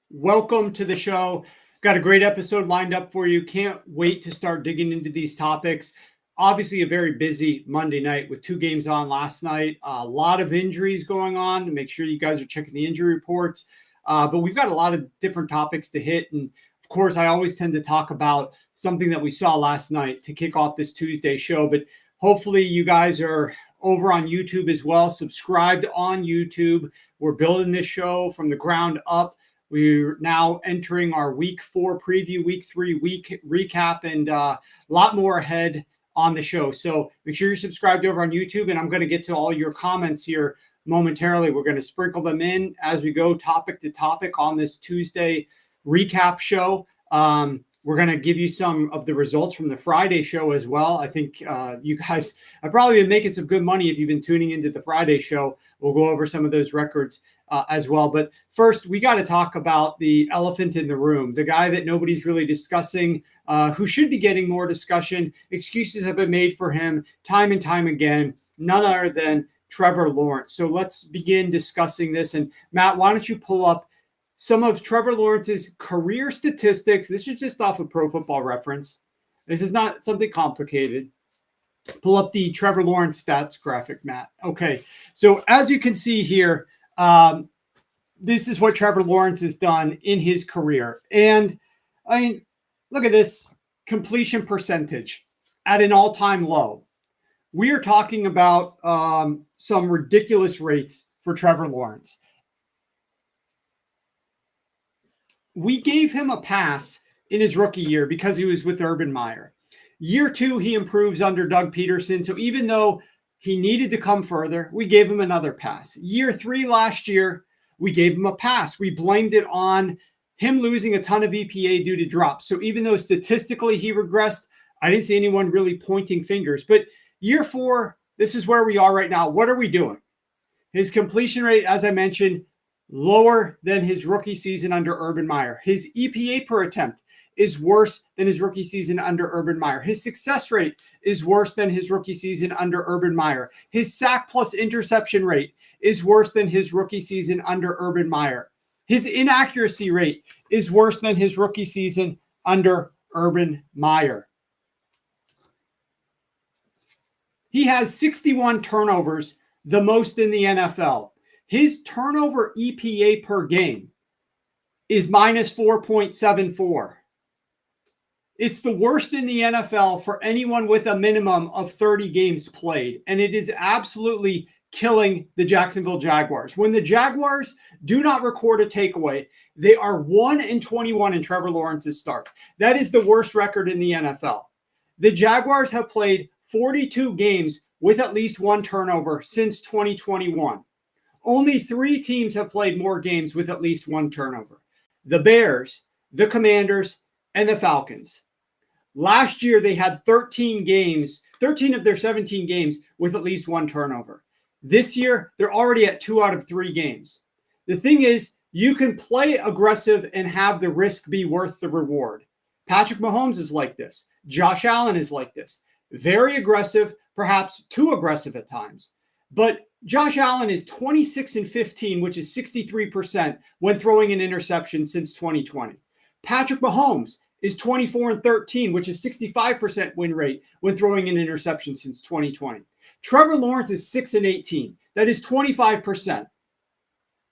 Welcome to the show. Got a great episode lined up for you. Can't wait to start digging into these topics. Obviously, a very busy Monday night with 2 games on last night. A lot of injuries going on. Make sure you guys are checking the injury reports. But we've got a lot of different topics to hit. And of course, I always tend to talk about something that we saw last night to kick off this Tuesday show. But hopefully you guys are over on YouTube as well. Subscribed on YouTube. We're building this show from the ground up. We're now entering our week 4 preview, week 3 week recap, and a lot more ahead on the show. So make sure you're subscribed over on YouTube, and I'm going to get to all your comments here momentarily. We're going to sprinkle them in as we go topic to topic on this Tuesday recap show. We're going to give you some of the results from the Friday show as well. I think you guys have probably been making some good money if you've been tuning into the Friday show. We'll go over some of those records as well. But first, we got to talk about the elephant in the room, the guy that nobody's really discussing, who should be getting more discussion. Excuses have been made for him time and time again, none other than Trevor Lawrence. So let's begin discussing this. And Matt, why don't you pull up some of Trevor Lawrence's career statistics? This is just off of Pro Football Reference. This is not something complicated. Pull up the Trevor Lawrence stats graphic, Matt. Okay, so as you can see here, this is what Trevor Lawrence has done in his career. And I mean, look at this completion percentage at an all-time low. We are talking about some ridiculous rates for Trevor Lawrence. We gave him a pass in his rookie year because he was with Urban Meyer. Year 2, he improves under Doug Peterson. So even though he needed to come further, we gave him another pass. Year 3 last year, we gave him a pass. We blamed it on him losing a ton of EPA due to drops. So even though statistically he regressed, I didn't see anyone really pointing fingers. But year 4, this is where we are right now. What are we doing? His completion rate, as I mentioned, lower than his rookie season under Urban Meyer. His EPA per attempt is worse than his rookie season under Urban Meyer. His success rate is worse than his rookie season under Urban Meyer. His sack plus interception rate is worse than his rookie season under Urban Meyer. His inaccuracy rate is worse than his rookie season under Urban Meyer. He has 61 turnovers, the most in the NFL. His turnover EPA per game is minus 4.74. It's the worst in the NFL for anyone with a minimum of 30 games played, and it is absolutely killing the Jacksonville Jaguars. When the Jaguars do not record a takeaway, they are 1-21 in Trevor Lawrence's starts. That is the worst record in the NFL. The Jaguars have played 42 games with at least 1 turnover since 2021. Only 3 teams have played more games with at least 1 turnover: the Bears, the Commanders, and the Falcons. Last year, they had 13 of their 17 games with at least 1 turnover. This year, they're already at 2 out of 3 games. The thing is, you can play aggressive and have the risk be worth the reward. Patrick Mahomes is like this. Josh Allen is like this. Very aggressive, perhaps too aggressive at times. But Josh Allen is 26-15, which is 63% when throwing an interception since 2020. Patrick Mahomes is 24-13, which is 65% win rate when throwing an interception since 2020. Trevor Lawrence is 6-18. That is 25%.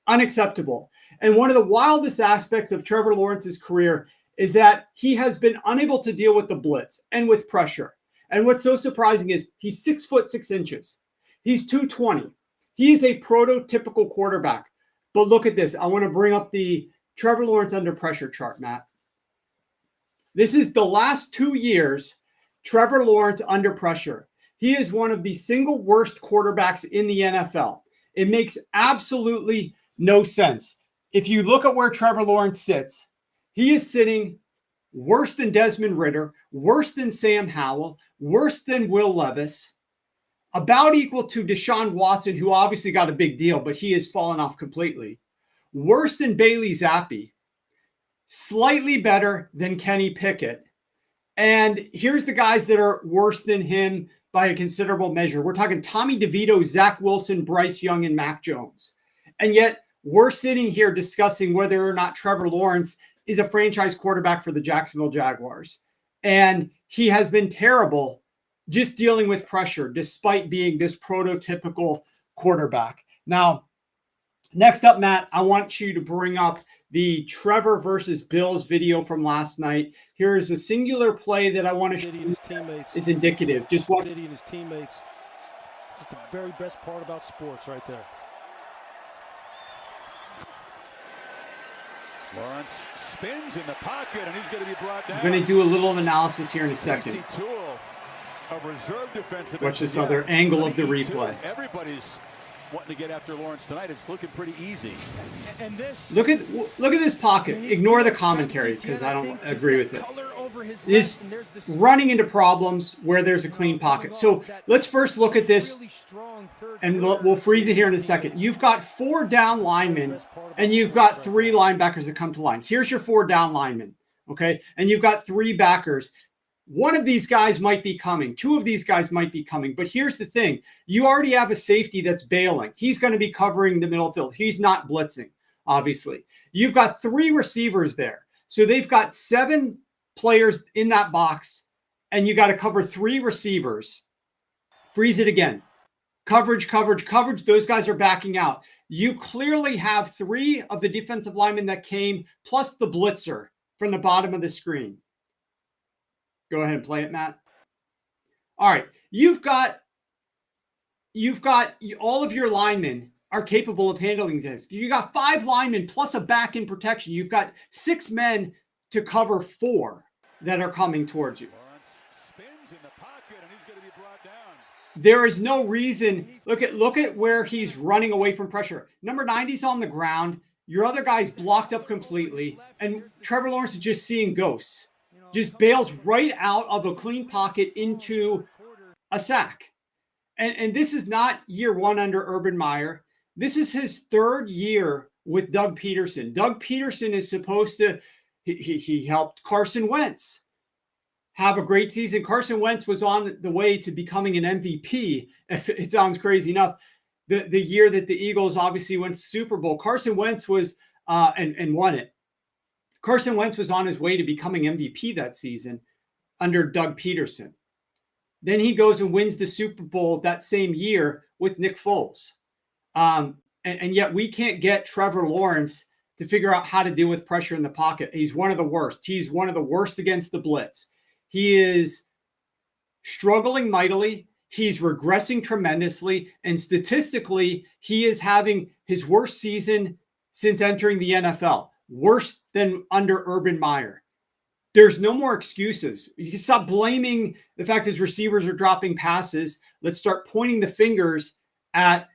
Unacceptable. And one of the wildest aspects of Trevor Lawrence's career is that he has been unable to deal with the blitz and with pressure. And what's so surprising is he's 6 foot 6 inches. He's 220. He is a prototypical quarterback. But look at this. I want to bring up the Trevor Lawrence under pressure chart, Matt. This is the last 2 years, Trevor Lawrence under pressure. He is one of the single worst quarterbacks in the NFL. It makes absolutely no sense. If you look at where Trevor Lawrence sits, he is sitting worse than Desmond Ridder, worse than Sam Howell, worse than Will Levis, about equal to Deshaun Watson, who obviously got a big deal, but he has fallen off completely, worse than Bailey Zappi, slightly better than Kenny Pickett. And here's the guys that are worse than him by a considerable measure. We're talking Tommy DeVito, Zach Wilson, Bryce Young, and Mac Jones. And yet we're sitting here discussing whether or not Trevor Lawrence is a franchise quarterback for the Jacksonville Jaguars. And he has been terrible just dealing with pressure, despite being this prototypical quarterback. Now, next up, Matt, I want you to bring up the Trevor versus Bills video from last night. Here's a singular play that I want to show you is indicative. Just watch. And his teammates. This is the very best part about sports right there. Lawrence spins in the pocket, and he's going to be brought down. I'm going to do a little analysis here in a second. Watch this other angle of the replay. Everybody's wanting to get after Lawrence tonight. It's looking pretty easy. And this look at this pocket. Ignore the commentary because I don't agree with it. This running into problems where there's a clean pocket. So let's first look at this, and we'll freeze it here in a second. You've got 4 down linemen, and you've got 3 linebackers that come to line. Here's your 4 down linemen, okay? And you've got 3 backers. One of these guys might be coming. 2 of these guys might be coming. But here's the thing. You already have a safety that's bailing. He's going to be covering the middle field. He's not blitzing, obviously. You've got 3 receivers there. So they've got 7 players in that box, and you got to cover 3 receivers. Freeze it again. Coverage, coverage, coverage. Those guys are backing out. You clearly have 3 of the defensive linemen that came, plus the blitzer from the bottom of the screen. Go ahead and play it, Matt. All right. You've got all of your linemen are capable of handling this. You got 5 linemen plus a back in protection. You've got 6 men to cover 4 that are coming towards you. Spins in the pocket, and he's going to be brought down. There is no reason. Look at where he's running away from pressure. Number 90's on the ground. Your other guy's blocked up completely, and Trevor Lawrence is just seeing ghosts. Just bails right out of a clean pocket into a sack. And this is not year 1 under Urban Meyer. This is his 3rd year with Doug Peterson. Doug Peterson is supposed to, he helped Carson Wentz have a great season. Carson Wentz was on the way to becoming an MVP. If it sounds crazy enough, the year that the Eagles obviously went to the Super Bowl, Carson Wentz was, and won it. Carson Wentz was on his way to becoming MVP that season under Doug Peterson. Then he goes and wins the Super Bowl that same year with Nick Foles. And yet we can't get Trevor Lawrence to figure out how to deal with pressure in the pocket. He's one of the worst. He's one of the worst against the blitz. He is struggling mightily. He's regressing tremendously. And statistically, he is having his worst season since entering the NFL. Worse than under Urban Meyer. There's no more excuses. You can stop blaming the fact his receivers are dropping passes. Let's start pointing the fingers at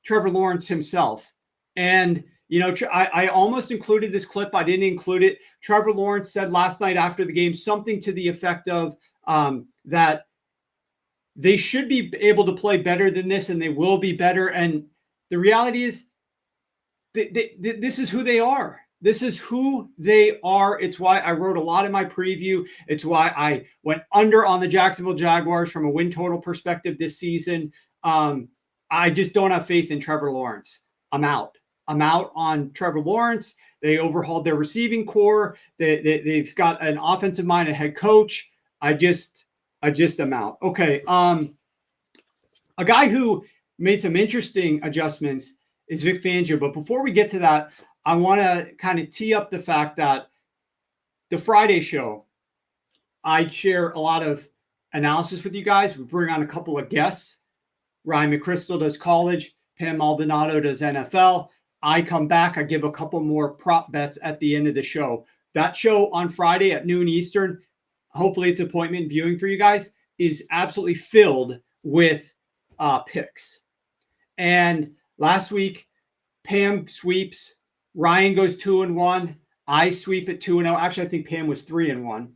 Trevor Lawrence himself. And, you know, I almost included this clip. I didn't include it. Trevor Lawrence said last night after the game something to the effect of that they should be able to play better than this, and they will be better. And the reality is this is who they are. This is who they are. It's why I wrote a lot in my preview. It's why I went under on the Jacksonville Jaguars from a win total perspective this season. I just don't have faith in Trevor Lawrence. I'm out. I'm out on Trevor Lawrence. They overhauled their receiving core. They've got an offensive minded head coach. I just am out. Okay. A guy who made some interesting adjustments is Vic Fangio. But before we get to that, I want to kind of tee up the fact that the Friday show, I share a lot of analysis with you guys. We bring on a couple of guests. Ryan McChrystal does college. Pam Maldonado does NFL. I come back. I give a couple more prop bets at the end of the show. That show on Friday at noon Eastern, hopefully it's appointment viewing for you guys, is absolutely filled with picks. And last week, Pam sweeps. Ryan goes 2-1. I sweep at 2-0. Actually, I think Pam was 3-1.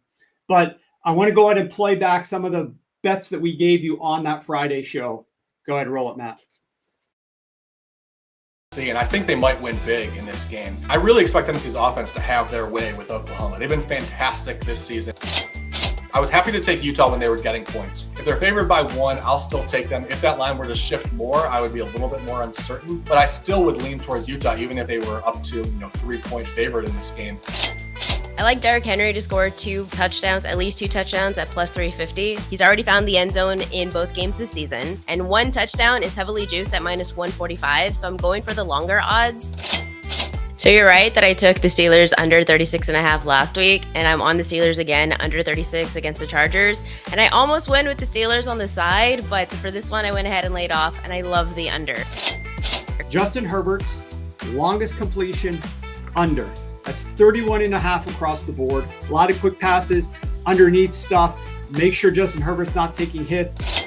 But I want to go ahead and play back some of the bets that we gave you on that Friday show. Go ahead and roll it, Matt. And I think they might win big in this game. I really expect Tennessee's offense to have their way with Oklahoma. They've been fantastic this season. I was happy to take Utah when they were getting points. If they're favored by 1, I'll still take them. If that line were to shift more, I would be a little bit more uncertain, but I still would lean towards Utah, even if they were up to 3-point favorite in this game. I like Derrick Henry to score 2 touchdowns, at least 2 touchdowns at plus 350. He's already found the end zone in both games this season, and 1 touchdown is heavily juiced at minus 145, so I'm going for the longer odds. So you're right that I took the Steelers under 36.5 last week, and I'm on the Steelers again under 36 against the Chargers, and I almost went with the Steelers on the side, but for this one I went ahead and laid off, and I love the under. Justin Herbert's longest completion, under. That's 31.5 across the board. A lot of quick passes, underneath stuff. Make sure Justin Herbert's not taking hits.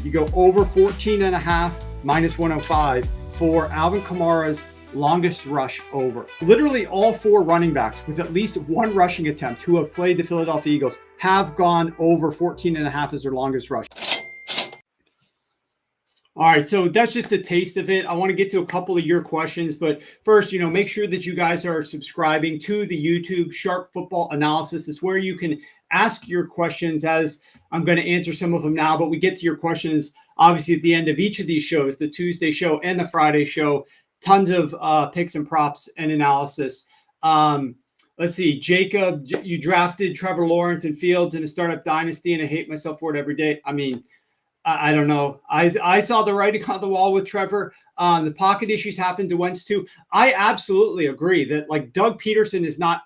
You go over 14.5, minus 105 for Alvin Kamara's longest rush over. Literally all 4 running backs with at least 1 rushing attempt who have played the Philadelphia Eagles have gone over 14.5 as their longest rush. All right, so that's just a taste of it. I want to get to a couple of your questions, but first, make sure that you guys are subscribing to the YouTube Sharp Football Analysis. It's where you can ask your questions, as I'm going to answer some of them now, but we get to your questions, obviously, at the end of each of these shows, the Tuesday show and the Friday show. Tons of picks and props and analysis. Let's see, Jacob, you drafted Trevor Lawrence and Fields in a startup dynasty, and I hate myself for it every day. I mean, I don't know. I saw the writing on the wall with Trevor. The pocket issues happened to Wentz too. I absolutely agree that Doug Peterson is not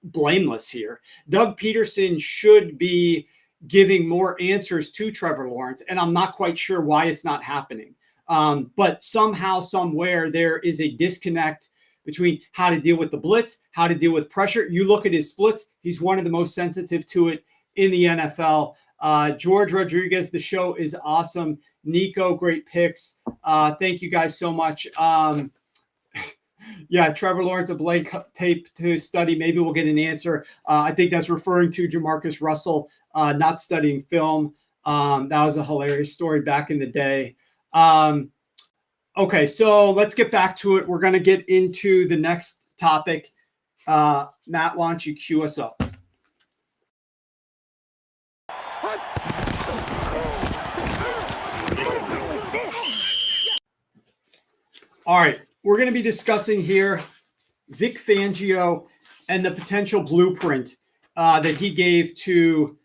blameless here. Doug Peterson should be giving more answers to Trevor Lawrence, and I'm not quite sure why it's not happening. But somehow, somewhere, there is a disconnect between how to deal with the blitz, how to deal with pressure. You look at his splits, he's one of the most sensitive to it in the NFL. George Rodriguez, the show is awesome. Nico, great picks. Thank you guys so much. Yeah, Trevor Lawrence, a blank tape to study. Maybe we'll get an answer. I think that's referring to Jamarcus Russell not studying film. That was a hilarious story back in the day. Okay, so let's get back to it. We're going to get into the next topic. Matt, why don't you cue us up? All right, we're going to be discussing here Vic Fangio and the potential blueprint that he gave to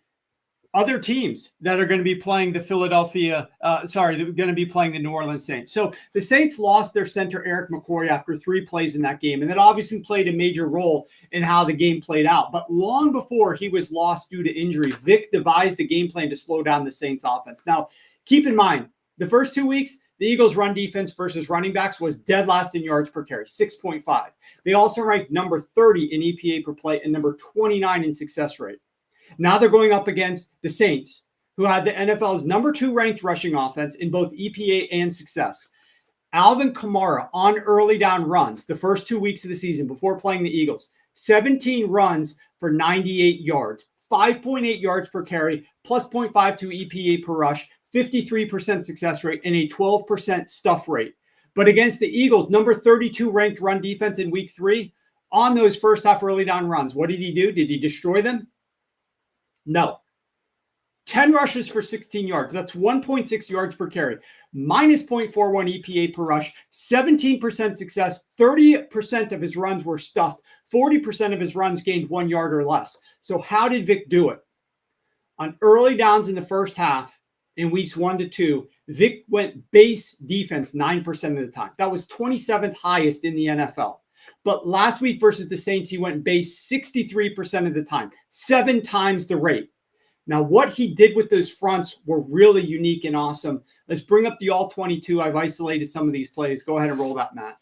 other teams that are going to be playing the they're going to be playing the New Orleans Saints. So the Saints lost their center, Eric McCoy, after 3 plays in that game, and that obviously played a major role in how the game played out. But long before he was lost due to injury, Vic devised a game plan to slow down the Saints offense. Now, keep in mind, the first 2 weeks, the Eagles' run defense versus running backs was dead last in yards per carry, 6.5. They also ranked number 30 in EPA per play and number 29 in success rate. Now they're going up against the Saints, who had the NFL's number 2 ranked rushing offense in both EPA and success. Alvin Kamara on early down runs the first 2 weeks of the season before playing the Eagles, 17 runs for 98 yards, 5.8 yards per carry, plus 0.52 EPA per rush, 53% success rate, and a 12% stuff rate. But against the Eagles, number 32 ranked run defense in week 3, on those first half early down runs, what did he do? Did he destroy them? No. 10 rushes for 16 yards. That's 1.6 yards per carry. Minus 0.41 EPA per rush. 17% success. 30% of his runs were stuffed. 40% of his runs gained 1 yard or less. So how did Vic do it? On early downs in the first half, in weeks 1 to 2, Vic went base defense 9% of the time. That was 27th highest in the NFL. But last week versus the Saints, he went base 63% of the time, 7 times the rate. Now, what he did with those fronts were really unique and awesome. Let's bring up the all 22. I've isolated some of these plays. Go ahead and roll that, Matt.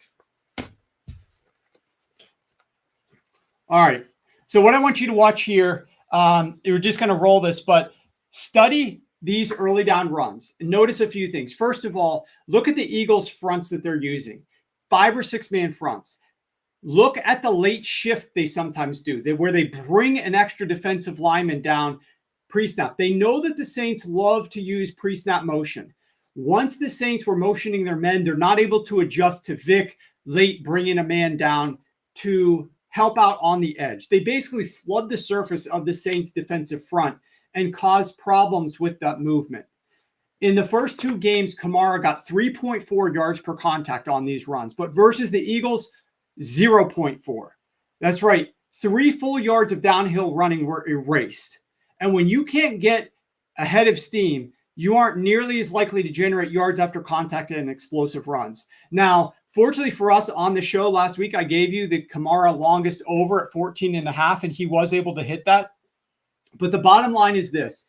All right. So what I want you to watch here, we're just going to roll this, but study these early down runs. And notice a few things. First of all, look at the Eagles fronts that they're using. 5 or 6 man fronts. Look at the late shift they sometimes do, where they bring an extra defensive lineman down pre-snap. They know that the Saints love to use pre-snap motion. Once the Saints were motioning their men, they're not able to adjust to Vic late bringing a man down to help out on the edge. They basically flood the surface of the Saints defensive front and cause problems with that movement. In the first 2 games, Kamara got 3.4 yards per contact on these runs, but versus the Eagles, 0.4. That's right. 3 full yards of downhill running were erased. And when you can't get ahead of steam, you aren't nearly as likely to generate yards after contact and explosive runs. Now, fortunately for us on the show last week, I gave you the Kamara longest over at 14.5, and he was able to hit that. But the bottom line is this.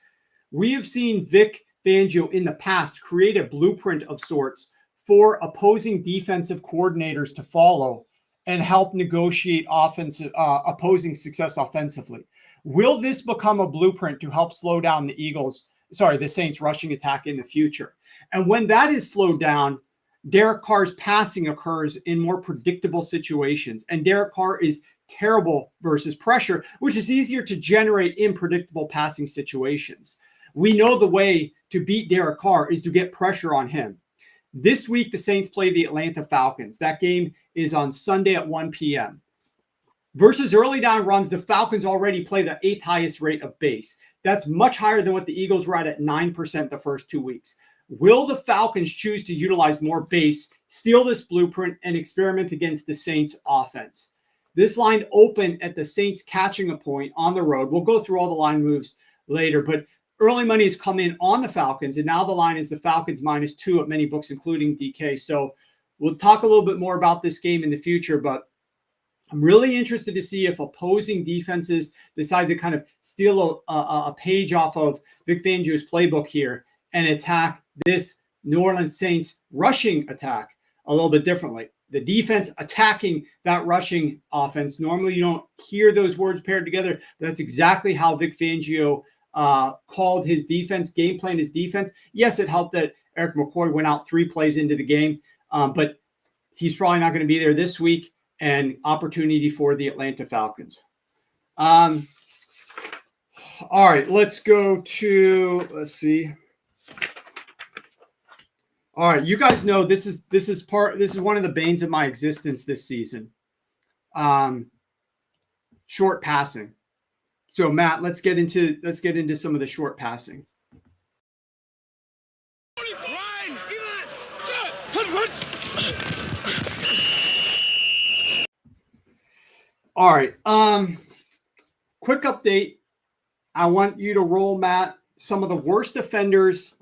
We have seen Vic Fangio in the past create a blueprint of sorts for opposing defensive coordinators to follow and help negotiate opposing success offensively. Will this become a blueprint to help slow down the Saints rushing attack in the future? And when that is slowed down, Derek Carr's passing occurs in more predictable situations. And Derek Carr is terrible versus pressure, which is easier to generate in predictable passing situations. We know the way to beat Derek Carr is to get pressure on him. This week, the Saints play the Atlanta Falcons. That game is on Sunday at 1 p.m. Versus early down runs, the Falcons already play the 8th highest rate of base. That's much higher than what the Eagles were at 9% the first 2 weeks. Will the Falcons choose to utilize more base, steal this blueprint, and experiment against the Saints offense? This line opened at the Saints catching a point on the road. We'll go through all the line moves later, but early money has come in on the Falcons, and now the line is the Falcons -2 at many books, including DK. So we'll talk a little bit more about this game in the future, but I'm really interested to see if opposing defenses decide to kind of steal a page off of Vic Fangio's playbook here and attack this New Orleans Saints rushing attack a little bit differently. The defense attacking that rushing offense. Normally you don't hear those words paired together, but that's exactly how Vic Fangio called his defense, game plan his defense. Yes, it helped that Eric McCoy went out 3 plays into the game, but he's probably not going to be there this week, and opportunity for the Atlanta Falcons. All right, let's go to, let's see. All right, you guys know this is one of the banes of my existence this season. Short passing. So Matt, let's get into some of the short passing. All right. Quick update. I want you to roll, Matt, some of the worst offenders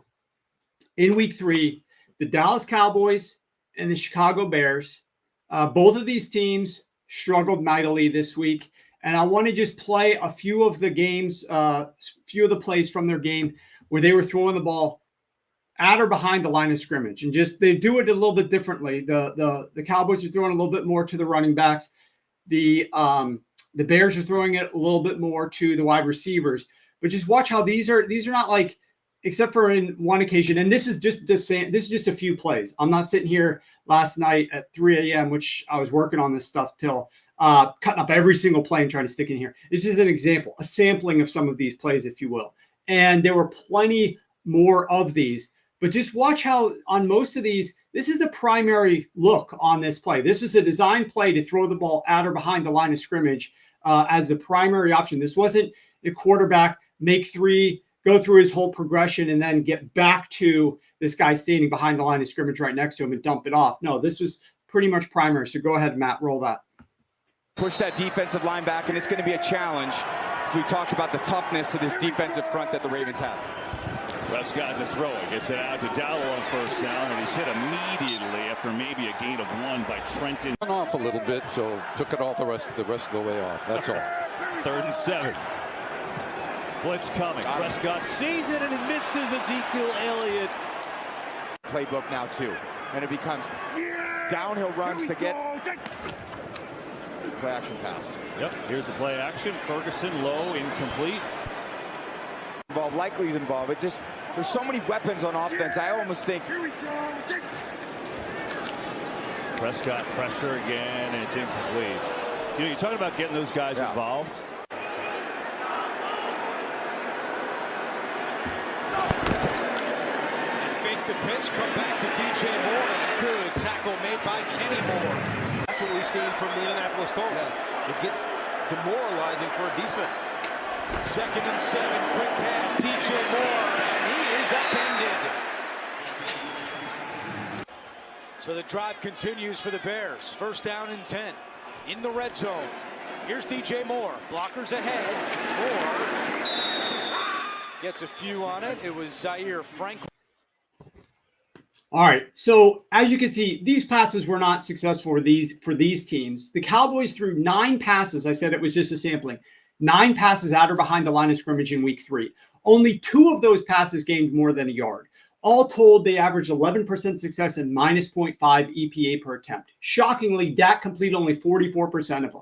in week 3, the Dallas Cowboys and the Chicago Bears. Both of these teams struggled mightily this week. And I want to just play a few of the games, few of the plays from their game where they were throwing the ball at or behind the line of scrimmage. And just they do it a little bit differently. The Cowboys are throwing a little bit more to the running backs. The Bears are throwing it a little bit more to the wide receivers. But just watch how these are not like, except for in one occasion, and this is just a few plays. I'm not sitting here last night at 3 a.m., which I was working on this stuff till cutting up every single play and trying to stick in here. This is an example, a sampling of some of these plays, if you will. And there were plenty more of these. But just watch how on most of these, this is the primary look on this play. This was a design play to throw the ball at or behind the line of scrimmage as the primary option. This wasn't a quarterback make 3, go through his whole progression, and then get back to this guy standing behind the line of scrimmage right next to him and dump it off. No, this was pretty much primary. So go ahead, Matt, roll that. Push that defensive line back, and it's going to be a challenge. We talked about the toughness of this defensive front that the Ravens have. Prescott to throw it. Gets it out to Dowell on first down, and he's hit immediately after maybe a gain of 1 by Trenton. Went off a little bit, so took it all the rest of the way off. That's all. 3rd and 7. Blitz coming. Prescott sees it, and it misses Ezekiel Elliott. Playbook now, too. And it becomes downhill runs to get play action pass. Yep, here's the play action. Ferguson low, incomplete. Involved, likely he's involved. It just, there's so many weapons on offense. I almost think. Prescott pressure again, and it's incomplete. You know, you're talking about getting those guys involved. Fake the pitch, come back to DJ Moore. Good tackle made by Kenny Moore. That's what we've seen from the Indianapolis Colts. Yes. It gets demoralizing for a defense. 2nd and 7, quick pass, DJ Moore, and he is upended. So the drive continues for the Bears. 1st down and 10 in the red zone. Here's DJ Moore. Blockers ahead. Moore gets a few on it. It was Zaire Franklin. All right. So as you can see, these passes were not successful for these teams. The Cowboys threw 9 passes. I said it was just a sampling. 9 passes at or behind the line of scrimmage in week 3. Only 2 of those passes gained more than a yard. All told, they averaged 11% success and minus 0.5 EPA per attempt. Shockingly, Dak completed only 44% of them.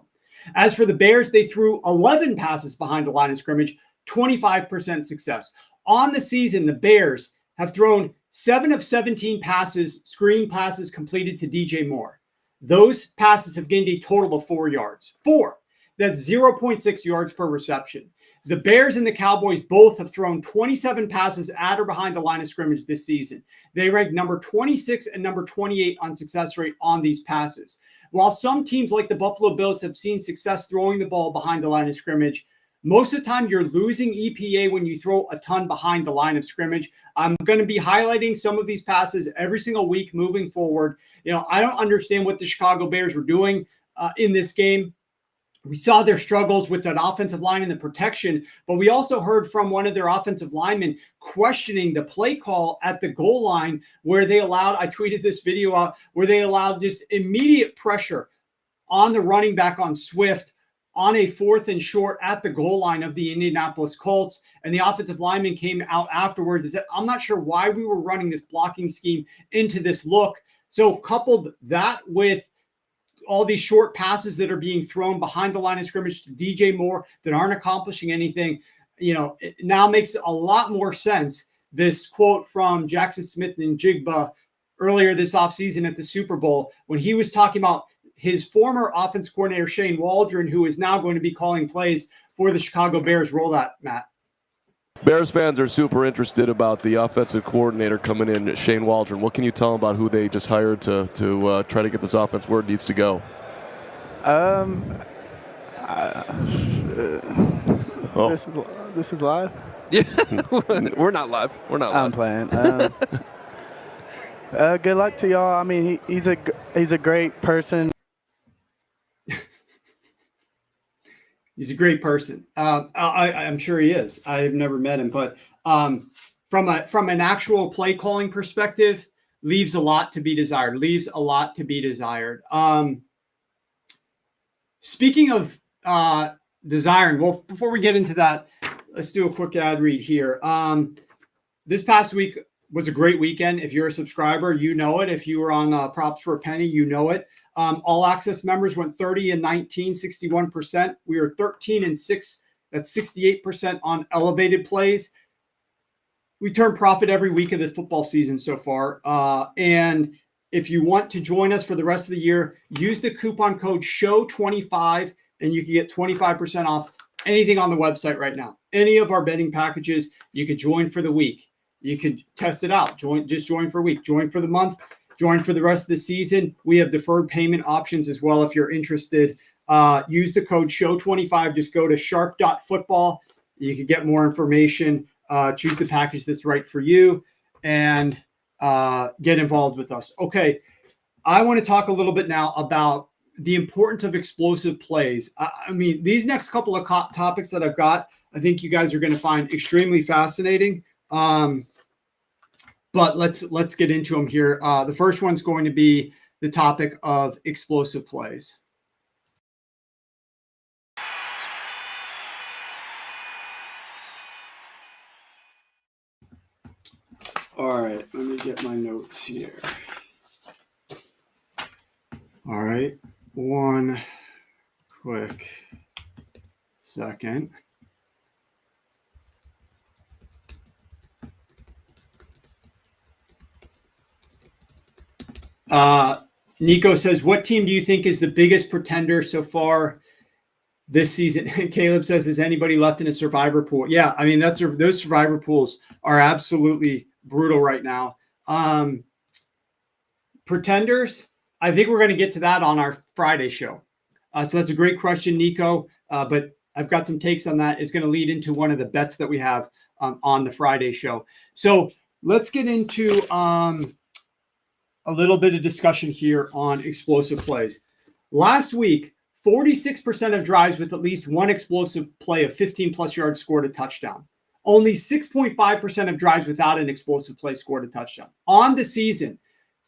As for the Bears, they threw 11 passes behind the line of scrimmage, 25% success. On the season, the Bears have thrown 7 of 17 passes, screen passes completed to DJ Moore. Those passes have gained a total of 4 yards. 4. That's 0.6 yards per reception. The Bears and the Cowboys both have thrown 27 passes at or behind the line of scrimmage this season. They rank number 26 and number 28 on success rate on these passes. While some teams like the Buffalo Bills have seen success throwing the ball behind the line of scrimmage, most of the time you're losing EPA when you throw a ton behind the line of scrimmage. I'm going to be highlighting some of these passes every single week moving forward. I don't understand what the Chicago Bears were doing in this game. We saw their struggles with that offensive line and the protection, but we also heard from one of their offensive linemen questioning the play call at the goal line where they allowed, I tweeted this video out, where they allowed just immediate pressure on the running back on Swift on a 4th and short at the goal line of the Indianapolis Colts. And the offensive lineman came out afterwards and said, I'm not sure why we were running this blocking scheme into this look. So coupled that with all these short passes that are being thrown behind the line of scrimmage to DJ Moore that aren't accomplishing anything, it now makes a lot more sense. This quote from Jackson Smith and Jigba earlier this offseason at the Super Bowl, when he was talking about his former offense coordinator, Shane Waldron, who is now going to be calling plays for the Chicago Bears. Roll that, Matt. Bears fans are super interested about the offensive coordinator coming in, Shane Waldron. What can you tell them about who they just hired to try to get this offense where it needs to go? This is live? Yeah, we're not live. We're not live. I'm playing. Good luck to y'all. I mean, he's a great person. He's a great person. I'm sure he is. I've never met him, but from an actual play calling perspective, leaves a lot to be desired. Speaking of desiring, well, before we get into that, let's do a quick ad read here. This past week was a great weekend. If you're a subscriber, you know it. If you were on Props for a Penny, you know it. All access members went 30-19, 61%. We were 13-6. That's 68% on elevated plays. We turn profit every week of the football season so far. And if you want to join us for the rest of the year, use the coupon code SHOW25 and you can get 25% off anything on the website right now. Any of our betting packages, you could join for the week. You could test it out. Join for a week, join for the month, join for the rest of the season. We have deferred payment options as well if you're interested. Use the code SHOW25. Just go to sharp.football. You can get more information. Choose the package that's right for you and get involved with us. Okay, I want to talk a little bit now about the importance of explosive plays. I mean, these next couple of topics that I've got, I think you guys are going to find extremely fascinating. But let's get into them here. The first one's going to be the topic of explosive plays. All right, let me get my notes here. All right, one quick second. Nico says, what team do you think is the biggest pretender so far this season? Caleb says, is anybody left in a survivor pool? Yeah, I mean, those survivor pools are absolutely brutal right now. Pretenders, I think we're going to get to that on our Friday show. So that's a great question, Nico. But I've got some takes on that. It's going to lead into one of the bets that we have on the Friday show. So let's get into a little bit of discussion here on explosive plays. Last week, 46% of drives with at least one explosive play of 15-plus yards scored a touchdown. Only 6.5% of drives without an explosive play scored a touchdown. On the season,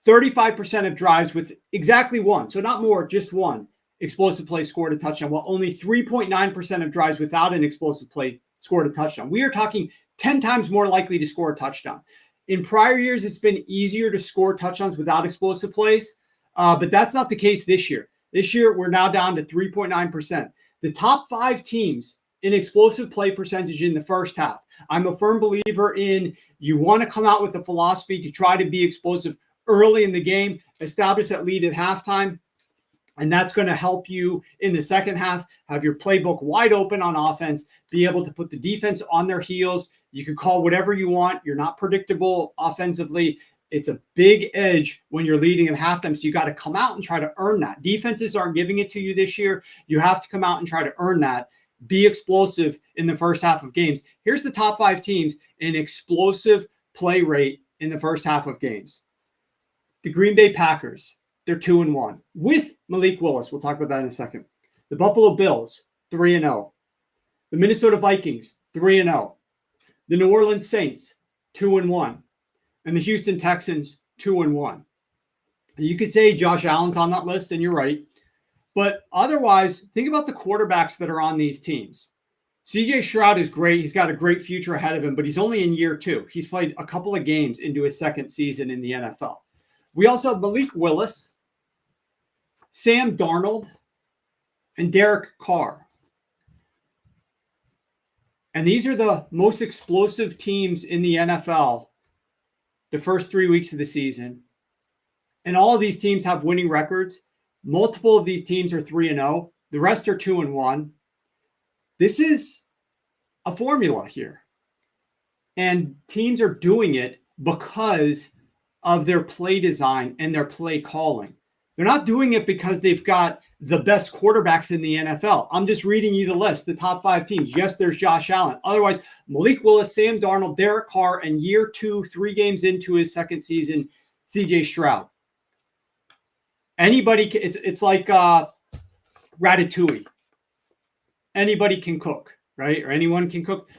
35% of drives with exactly one, so not more, just one, explosive play scored a touchdown, while only 3.9% of drives without an explosive play scored a touchdown. We are talking 10 times more likely to score a touchdown. In prior years, it's been easier to score touchdowns without explosive plays, but that's not the case this year. This year, we're now down to 3.9%. The top 5 teams in explosive play percentage in the first half. I'm a firm believer in you want to come out with a philosophy to try to be explosive early in the game, establish that lead at halftime, and that's going to help you in the second half, have your playbook wide open on offense, be able to put the defense on their heels. You can call whatever you want. You're not predictable offensively. It's a big edge when you're leading at halftime, so you got to come out and try to earn that. Defenses aren't giving it to you this year. You have to come out and try to earn that. Be explosive in the first half of games. Here's the top 5 teams in explosive play rate in the first half of games. The Green Bay Packers, they're 2-1 with Malik Willis. We'll talk about that in a second. The Buffalo Bills, 3-0. The Minnesota Vikings, 3-0. The New Orleans Saints, 2-1. And the Houston Texans, 2-1. You could say Josh Allen's on that list, and you're right. But otherwise, think about the quarterbacks that are on these teams. CJ Stroud is great. He's got a great future ahead of him, but he's only in year 2. He's played a couple of games into his second season in the NFL. We also have Malik Willis, Sam Darnold, and Derek Carr. And these are the most explosive teams in the NFL the first 3 weeks of the season. And all of these teams have winning records. Multiple of these teams are 3-0. The rest are 2-1. This is a formula here. And teams are doing it because of their play design and their play calling. They're not doing it because they've got the best quarterbacks in the NFL. I'm just reading you the list, the top 5 teams. Yes, there's Josh Allen. Otherwise, Malik Willis, Sam Darnold, Derek Carr, and year 2, 3 games into his second season, CJ Stroud. Anybody, it's like Ratatouille. Anybody can cook, right? Or anyone can cook.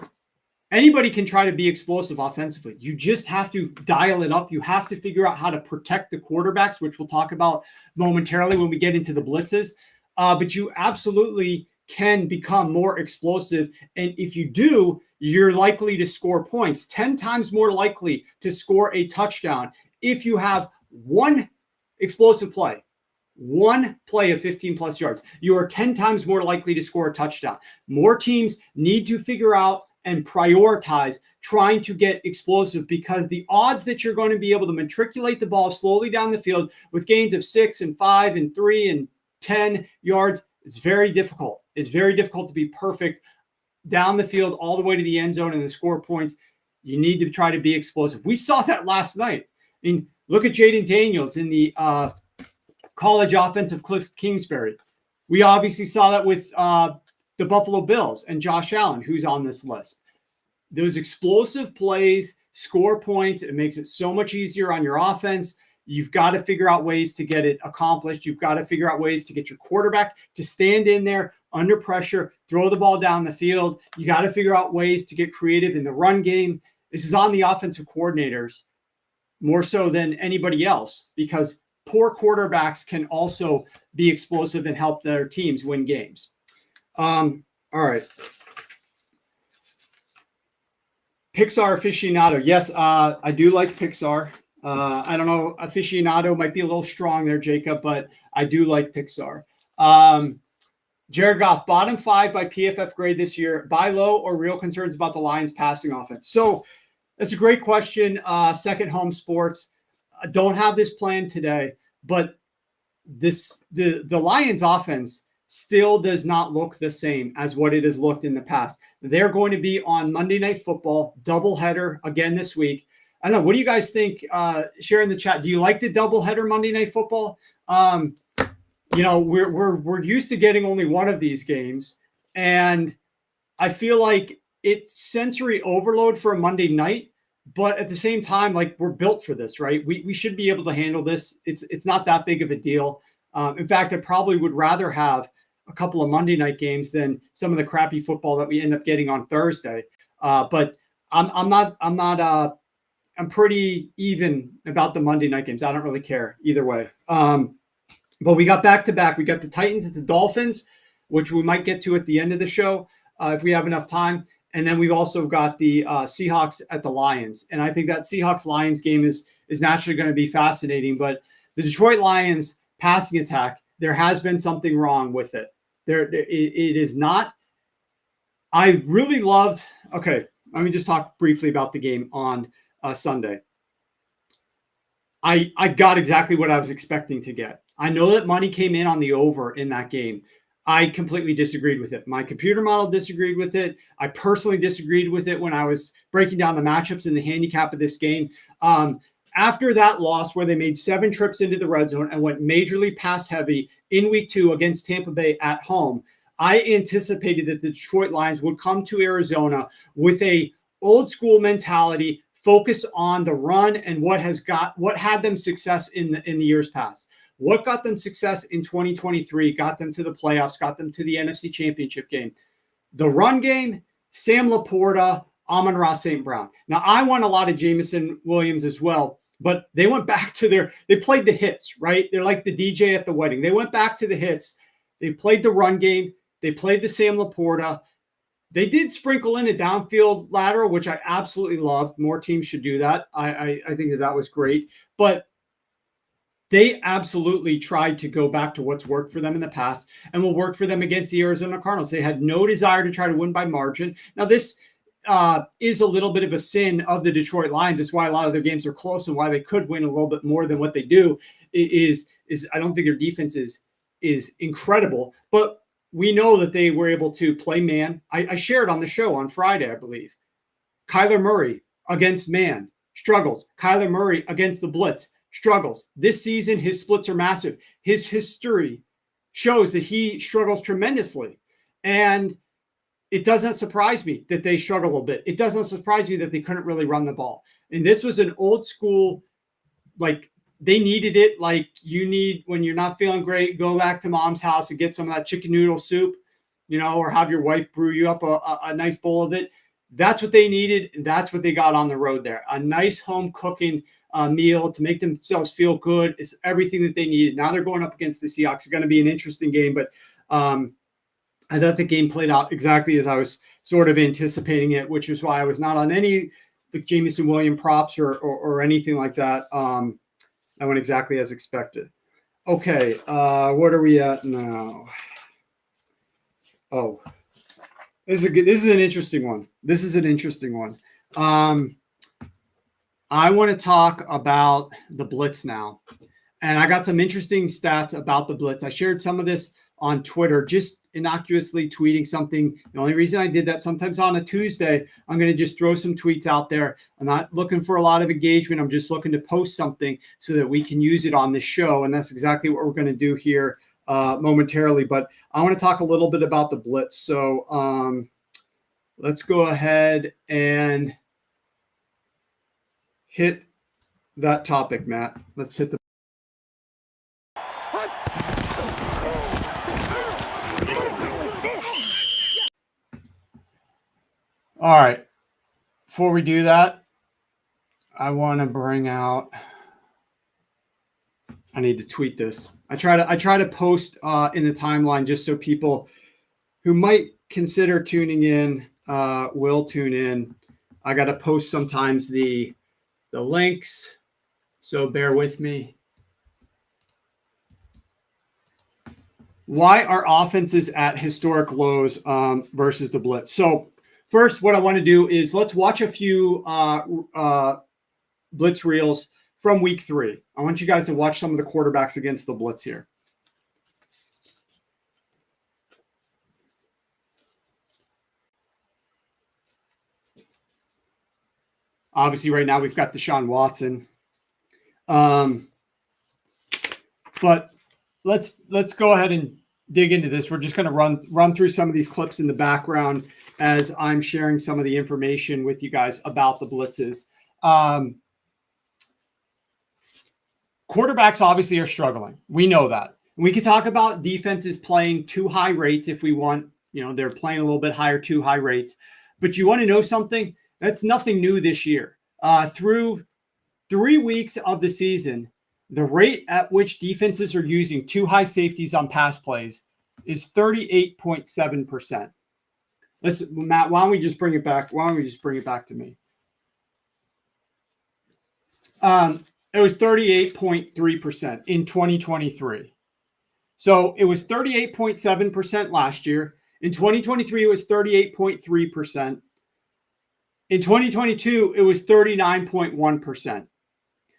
Anybody can try to be explosive offensively. You just have to dial it up. You have to figure out how to protect the quarterbacks, which we'll talk about momentarily when we get into the blitzes. But you absolutely can become more explosive. And if you do, you're likely to score points. 10 times more likely to score a touchdown if you have one explosive play. One play of 15-plus yards. You are 10 times more likely to score a touchdown. More teams need to figure out and prioritize trying to get explosive, because the odds that you're going to be able to matriculate the ball slowly down the field with gains of 6 and 5 and 3 and 10 yards is very difficult. It's very difficult to be perfect down the field all the way to the end zone and then score points. You need to try to be explosive. We saw that last night. I mean, look at Jaden Daniels in the college offense of Cliff Kingsbury. We obviously saw that with the Buffalo Bills and Josh Allen, who's on this list. Those explosive plays score points. It makes it so much easier on your offense. You've got to figure out ways to get it accomplished. You've got to figure out ways to get your quarterback to stand in there under pressure, throw the ball down the field. You got to figure out ways to get creative in the run game. This is on the offensive coordinators more so than anybody else, because poor quarterbacks can also be explosive and help their teams win games. All right. Pixar aficionado. Yes, I do like Pixar. I don't know, aficionado might be a little strong there, Jacob, but I do like Pixar. Jared Goff, bottom 5 by PFF grade this year. Buy low or real concerns about the Lions passing offense? So that's a great question. Second Home Sports. I don't have this plan today, but the Lions offense still does not look the same as what it has looked in the past. They're going to be on Monday Night Football, doubleheader again this week, I don't know. What do you guys think? Share in the chat. Do you like the doubleheader Monday Night Football? We're used to getting only one of these games, and I feel like it's sensory overload for a Monday night. But at the same time, like, we're built for this, right? We should be able to handle this. It's not that big of a deal. In fact, I probably would rather have a couple of Monday night games than some of the crappy football that we end up getting on Thursday. But I'm pretty even about the Monday night games. I don't really care either way. But we got back to back. We got the Titans at the Dolphins, which we might get to at the end of the show if we have enough time. And then we've also got the Seahawks at the Lions. And I think that Seahawks-Lions game is naturally going to be fascinating. But the Detroit Lions passing attack, there has been something wrong with it. It is not. I really loved. Okay, let me just talk briefly about the game on Sunday. I got exactly what I was expecting to get. I know that money came in on the over in that game. I completely disagreed with it. My computer model disagreed with it. I personally disagreed with it when I was breaking down the matchups and the handicap of this game. After that loss where they made 7 trips into the red zone and went majorly pass heavy in week 2 against Tampa Bay at home, I anticipated that the Detroit Lions would come to Arizona with a old school mentality, focus on the run and what had them success in the years past. What got them success in 2023, got them to the playoffs, got them to the NFC Championship game. The run game, Sam Laporta, Amon-Ra St. Brown. Now, I want a lot of Jameson Williams as well, but they went back to they played the hits, right? They're like the DJ at the wedding. They went back to the hits. They played the run game. They played the Sam Laporta. They did sprinkle in a downfield lateral, which I absolutely loved. More teams should do that. I think that was great. But they absolutely tried to go back to what's worked for them in the past and will work for them against the Arizona Cardinals. They had no desire to try to win by margin. Now, this is a little bit of a sin of the Detroit Lions. It's why a lot of their games are close and why they could win a little bit more than what they do is I don't think their defense is incredible, but we know that they were able to play man. I shared on the show on Friday, I believe. Kyler Murray against man struggles. Kyler Murray against the blitz struggles. This season, his splits are massive. His history shows that he struggles tremendously. And it doesn't surprise me that they struggle a little bit. It doesn't surprise me that they couldn't really run the ball. And this was an old school, like, they needed it like you need when you're not feeling great, go back to mom's house and get some of that chicken noodle soup, or have your wife brew you up a nice bowl of it. That's what they needed. And that's what they got on the road there. A nice home cooking meal to make themselves feel good is everything that they needed. Now they're going up against the Seahawks. It's going to be an interesting game, but I thought the game played out exactly as I was sort of anticipating it, which is why I was not on any the Jameson Williams props or anything like that. I went exactly as expected. Okay, what are we at now? Oh, this is an interesting one. This is an interesting one. I want to talk about the blitz now. And I got some interesting stats about the blitz. I shared some of this on Twitter, just innocuously tweeting something. The only reason I did that, sometimes on a Tuesday, I'm going to just throw some tweets out there. I'm not looking for a lot of engagement. I'm just looking to post something so that we can use it on this show. And that's exactly what we're going to do here momentarily. But I want to talk a little bit about the blitz. So let's go ahead and hit that topic, Matt. Let's hit the All right. Before we do that, I want to bring out. I need to tweet this. I try to post in the timeline just so people who might consider tuning in will tune in. I got to post sometimes the links, so bear with me. Why are offenses at historic lows versus the blitz? So first, what I want to do is let's watch a few blitz reels from week 3. I want you guys to watch some of the quarterbacks against the blitz here. Obviously, right now we've got Deshaun Watson. But let's go ahead and dig into this. We're just going to run through some of these clips in the background as I'm sharing some of the information with you guys about the blitzes. Quarterbacks obviously are struggling. We know that. We could talk about defenses playing too high rates if we want. They're playing a little bit higher, too high rates. But you want to know something? That's nothing new this year. Through 3 weeks of the season, the rate at which defenses are using too high safeties on pass plays is 38.7%. Matt, why don't we just bring it back? Why don't we just bring it back to me? It was 38.3% in 2023. So it was 38.7% last year. In 2023, it was 38.3%. In 2022, it was 39.1%.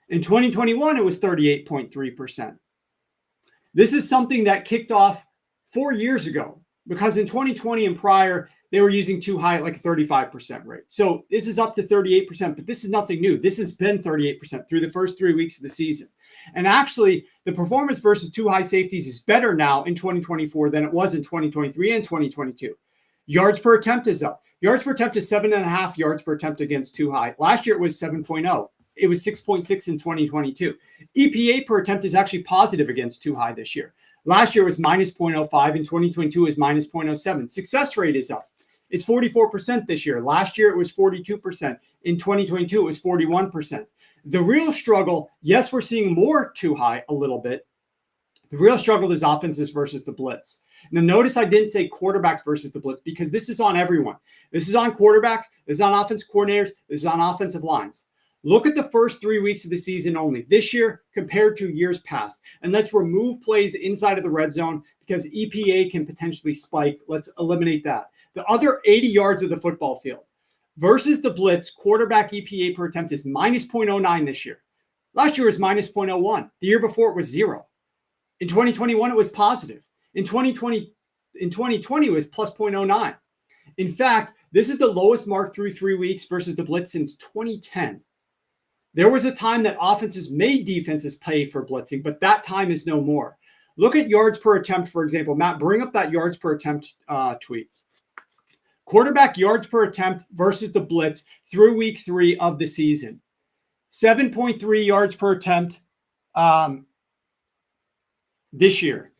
In 2021, it was 38.3%. This is something that kicked off 4 years ago because in 2020 and prior, they were using too high, like a 35% rate. So this is up to 38%, but this is nothing new. This has been 38% through the first 3 weeks of the season. And actually, the performance versus too high safeties is better now in 2024 than it was in 2023 and 2022. Yards per attempt is up. Yards per attempt is 7.5 yards per attempt against too high. Last year, it was 7.0. It was 6.6 in 2022. EPA per attempt is actually positive against too high this year. Last year was minus 0.05. In 2022 is minus 0.07. Success rate is up. It's 44% this year. Last year, it was 42%. In 2022, it was 41%. The real struggle, yes, we're seeing more too high a little bit. The real struggle is offenses versus the blitz. Now, notice I didn't say quarterbacks versus the blitz because this is on everyone. This is on quarterbacks. This is on offensive coordinators. This is on offensive lines. Look at the first 3 weeks of the season only this year compared to years past. And let's remove plays inside of the red zone because EPA can potentially spike. Let's eliminate that. The other 80 yards of the football field versus the blitz, quarterback EPA per attempt is minus 0.09 this year. Last year was minus 0.01. The year before it was 0. In 2021, it was positive. In 2020, it was plus 0.09. In fact, this is the lowest mark through 3 weeks versus the blitz since 2010. There was a time that offenses made defenses pay for blitzing, but that time is no more. Look at yards per attempt, for example. Matt, bring up that yards per attempt tweet. Quarterback yards per attempt versus the blitz through week 3 of the season. 7.3 yards per attempt this year.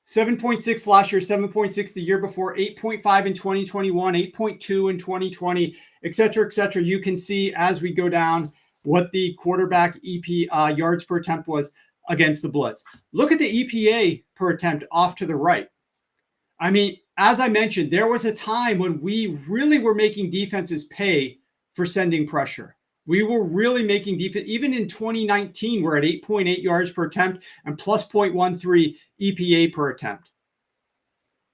7.6 last year, 7.6 the year before, 8.5 in 2021, 8.2 in 2020, et cetera, et cetera. You can see as we go down what the quarterback yards per attempt was against the blitz. Look at the EPA per attempt off to the right. I mean, as I mentioned, there was a time when we really were making defenses pay for sending pressure. We were really making defense. Even in 2019, we're at 8.8 yards per attempt and plus 0.13 EPA per attempt.